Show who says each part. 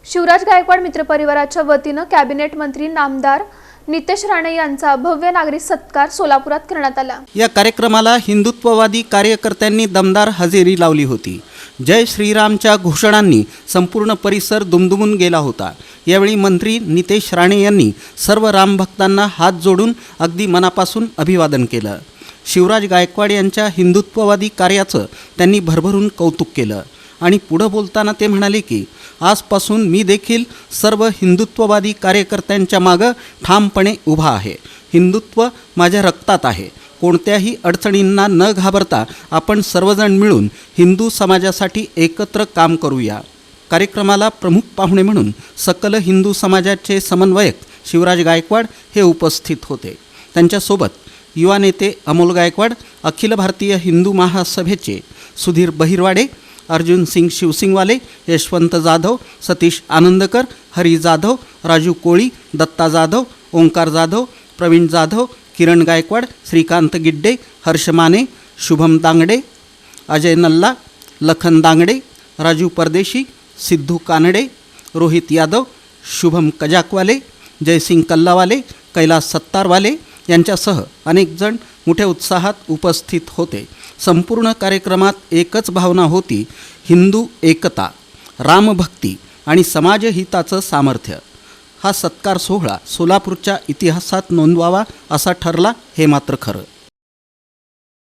Speaker 1: शिवराज गायकवाड मित्रपरिवाराच्या वतीनं कॅबिनेट मंत्री नामदार नितेश राणे यांचा भव्य नागरिक सत्कार सोलापुरात करण्यात आला।
Speaker 2: या कार्यक्रमाला हिंदुत्ववादी कार्यकर्त्यांनी दमदार हजेरी लावली होती। जय श्रीरामच्या घोषणांनी संपूर्ण परिसर दुमदुमून गेला होता। यावेळी मंत्री नितेश राणे यांनी सर्व रामभक्तांना हात जोडून अगदी मनापासून अभिवादन केलं। शिवराज गायकवाड यांच्या हिंदुत्ववादी कार्याचं त्यांनी भरभरून कौतुक केलं आणि पुढे बोलताना ते म्हणाले की आजपासून मी देखील सर्व हिंदुत्ववादी कार्यकर्त्यांच्या मागे ठामपणे उभा आहे। हिंदुत्व माझ्या रक्तात आहे। कोणत्याही अडचणींना न घाबरता आपण सर्वजण मिळून हिंदू समाजासाठी एकत्र काम करूया। कार्यक्रमाला प्रमुख पाहुणे म्हणून सकल हिंदू समाजाचे समन्वयक शिवराज गायकवाड हे उपस्थित होते। त्यांच्यासोबत युवा नेते अमोल गायकवाड, अखिल भारतीय हिंदू महासभेचे सुधीर बहिरवाडे, अर्जुन सिंग शिवसिंगवाले, यशवंत जाधव, सतीश आनंदकर, हरी जाधव, राजू कोळी, दत्ता जाधव, ओंकार जाधव, प्रवीण जाधव, किरण गायकवाड, श्रीकांत गिड्डे, हर्ष माने, शुभम दांगडे, अजय नल्ला, लखन दांगडे, राजू परदेशी, सिद्धू कानडे, रोहित यादव, शुभम कजाकवाले, जयसिंग कल्लावाले, कैलास सत्तारवाले यांच्यासह अनेक जण मोठ्या उत्साहात उपस्थित होते। संपूर्ण कार्यक्रमात एकच भावना होती, हिंदू एकता, रामभक्ती आणि समाजहिताचं सामर्थ्य। हा सत्कार सोहळा सोलापूरच्या इतिहासात नोंदवावा असा ठरला हे मात्र खरं।